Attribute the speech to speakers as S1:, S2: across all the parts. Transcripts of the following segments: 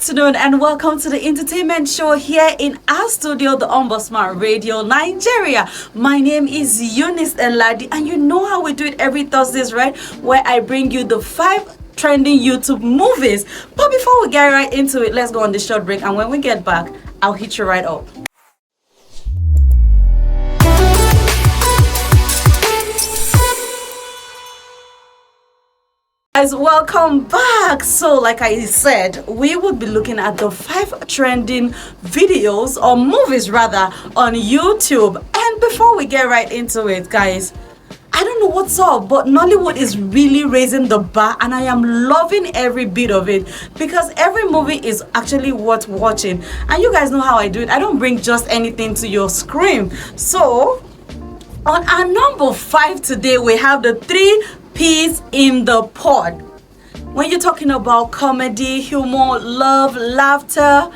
S1: afternoon and welcome to the entertainment show here in our studio, the Ombudsman Radio Nigeria. My name is EUNICE and Ladi, and you know how we do it every Thursdays, right? Where I bring you the 5 trending YouTube movies. But before we get right into it, let's go on this short break, and when we get back, I'll hit you right up. Guys, welcome back. So like I said, we would be looking at the 5 trending videos or movies rather on YouTube. And before we get right into it, guys, I don't know what's up, but Nollywood is really raising the bar and I am loving every bit of it because every movie is actually worth watching. And you guys know how I do it. I don't bring just anything to your screen. So on our number 5 today, we have the 3 P's in the pod. When you're talking about comedy, humor, love, laughter,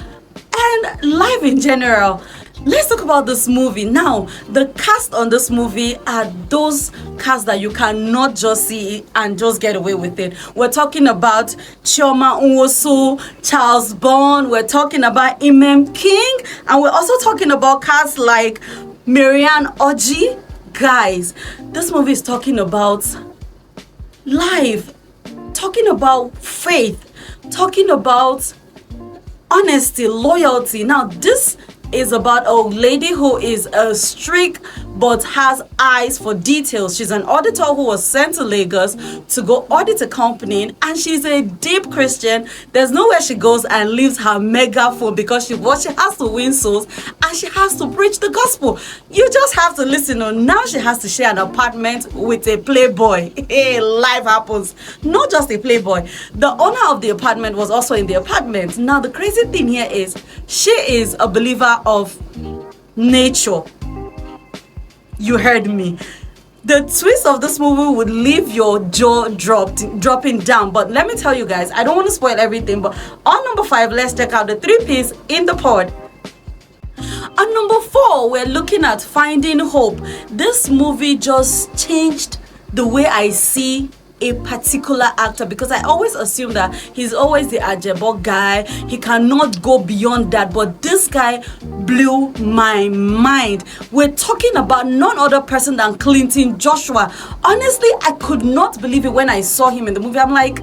S1: and life in general, let's talk about this movie. Now, the cast on this movie are those casts that you cannot just see and just get away with it. We're talking about Chioma Nwosu, Charles Bond, we're talking about Imem King, and we're also talking about casts like Marianne Oji. Guys, this movie is talking about life, talking about faith, talking about honesty, loyalty. Now, this is about a lady who is a strict but has eyes for details. She's an auditor who was sent to Lagos to go audit a company, and she's a deep Christian. There's nowhere she goes and leaves her megaphone because she has to win souls and she has to preach the gospel. You just have to listen. Now she has to share an apartment with a playboy. Hey, life happens. Not just a playboy. The owner of the apartment was also in the apartment. Now the crazy thing here is she is a believer of nature. You heard me. The twist of this movie would leave your jaw dropping down. But let me tell you guys, I don't want to spoil everything, but on number 5, let's check out the 3 P's in the pod. On number 4, we're looking at Finding Hope. This movie just changed the way I see a particular actor, because I always assume that he's always the Ajebo guy. He cannot go beyond that, but this guy blew my mind. We're talking about none other person than Clinton Joshua. Honestly, I could not believe it when I saw him in the movie. I'm like,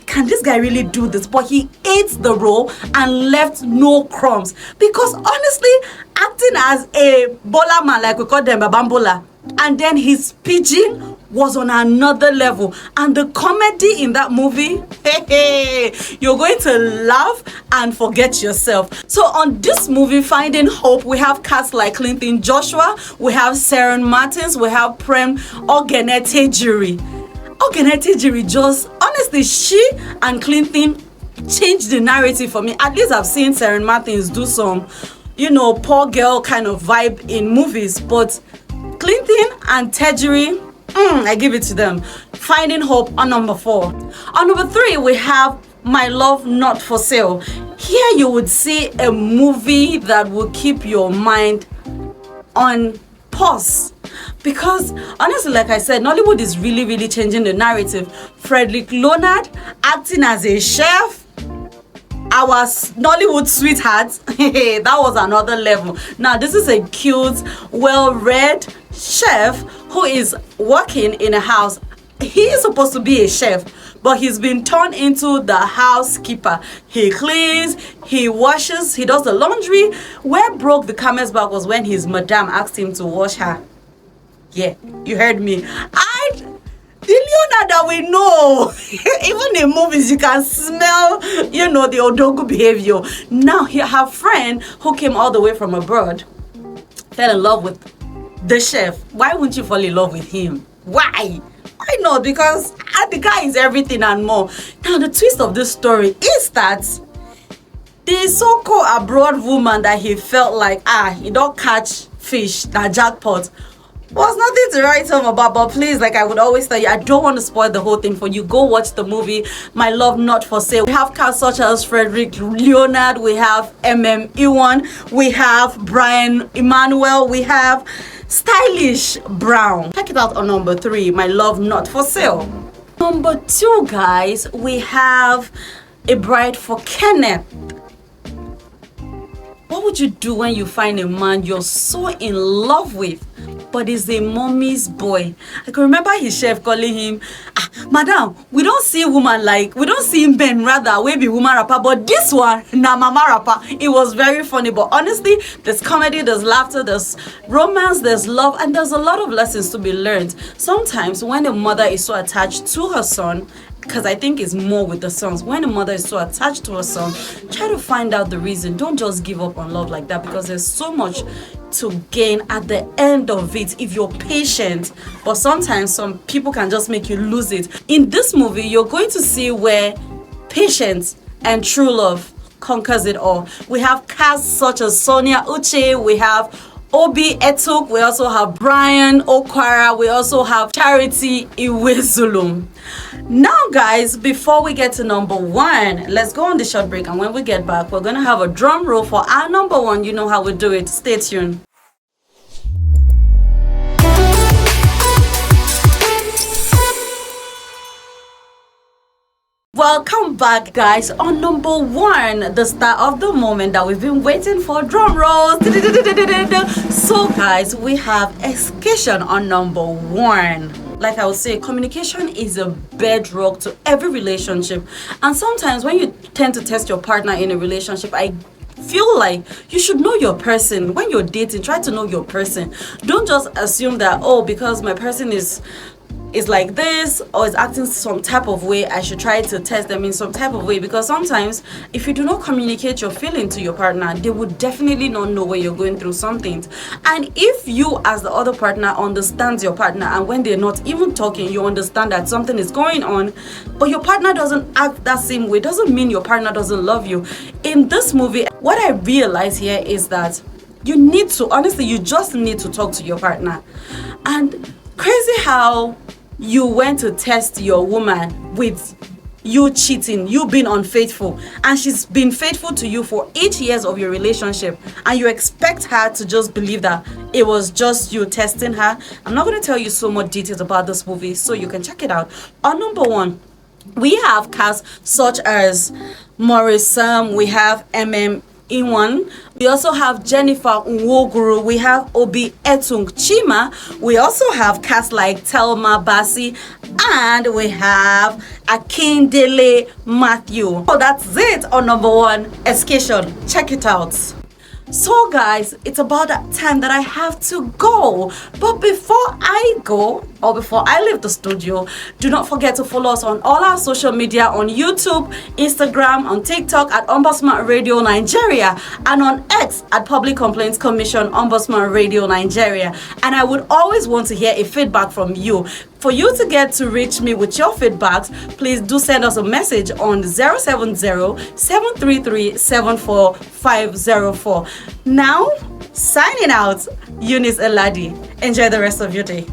S1: can this guy really do this? But he ate the role and left no crumbs, because honestly, acting as a bola man, like we call them a bambola, and then his pidgin was on another level, and the comedy in that movie, hey, you're going to laugh and forget yourself. So on this movie, Finding Hope, we have cast like Clinton Joshua, we have Saren Martins, we have Prem Ogenetejiri. Ogenetejiri, just honestly, she and Clinton changed the narrative for me. At least I've seen Saren Martins do some, poor girl kind of vibe in movies, but Clinton and Tejiri, I give it to them. Finding Hope on number 4. On number 3, we have My Love Not For Sale. Here you would see a movie that will keep your mind on pause. Because honestly, like I said, Nollywood is really, really changing the narrative. Frederick Leonard acting as a chef, our Nollywood sweetheart, that was another level. Now, this is a cute, well-read chef who is working in a house. He is supposed to be a chef, but he's been turned into the housekeeper. He cleans, he washes, he does the laundry. Where broke the camel's back was when his madam asked him to wash her. Yeah, you heard me. The Leonard that we know, even in movies, you can smell, the Odogu behavior. Now, her friend who came all the way from abroad fell in love with the chef. Why wouldn't you fall in love with him? Why? Why not? Because the guy is everything and more. Now, the twist of this story is that the so-called abroad woman that he felt like, he don't catch fish, that jackpot, was nothing to write home about. But please, like I would always tell you, I don't want to spoil the whole thing for you. Go watch the movie My Love Not For Sale. We have cast such as Frederick Leonard, we have Iwan, we have Brian Emmanuel, we have Stylish Brown. Check it out on number 3, My Love Not For Sale. Number 2, guys, we have A Bride for Kenneth. would you do when you find a man you're so in love with, but is a mommy's boy? I can remember his chef calling him, madam, we don't see men rather, we be woman rapper, but this one, na mama rapper. It was very funny, but honestly, there's comedy, there's laughter, there's romance, there's love, and there's a lot of lessons to be learned. Sometimes when a mother is so attached to her son, because I think it's more with the sons. When a mother is so attached to her son, try to find out the reason. Don't just give up on love like that, because there's so much to gain at the end of it if you're patient. But sometimes some people can just make you lose it. In this movie, you're going to see where patience and true love conquers it all. We have casts such as Sonia Uche, we have Obi Etuk, we also have Brian Okwara, we also have Charity Iwezulum. Now guys, before we get to number 1, let's go on the short break, and when we get back, we're gonna have a drum roll for our number 1. You know how we do it. Stay tuned. Welcome back guys. On number 1, the star of the moment that we've been waiting for, drum rolls. So guys, we have Education on number 1. Like I would say, communication is a bedrock to every relationship, and sometimes when you tend to test your partner in a relationship, I feel like you should know your person. When you're dating, try to know your person. Don't just assume that, oh, because my person is like this or is acting some type of way, I should try to test them in some type of way. Because sometimes if you do not communicate your feeling to your partner, they would definitely not know where you're going through some things. And if you as the other partner understands your partner, and when they're not even talking, you understand that something is going on, but your partner doesn't act that same way, doesn't mean your partner doesn't love you. In this movie, what I realize here is that you need to, honestly, you just need to talk to your partner. And crazy how you went to test your woman with you cheating, you being unfaithful, and she's been faithful to you for 8 years of your relationship, and you expect her to just believe that it was just you testing her. I'm not going to tell you so much details about this movie, so you can check it out. On number 1, we have casts such as Maurice Sam, we have Iwan, we also have Jennifer Nwoguru, we have Obi Etung Chima, we also have cast like Telma Basi, and we have Akindele Matthew. So that's it on number 1, Education. Check it out. So guys, it's about that time that I have to go. But before I go, or before I leave the studio, do not forget to follow us on all our social media, on YouTube, Instagram, on TikTok at Ombudsman Radio Nigeria, and on X at Public Complaints Commission Ombudsman Radio Nigeria. And I would always want to hear a feedback from you. For you to get to reach me with your feedbacks, please do send us a message on 070-733-74504. Now, signing out, EUNICE Eladi. Enjoy the rest of your day.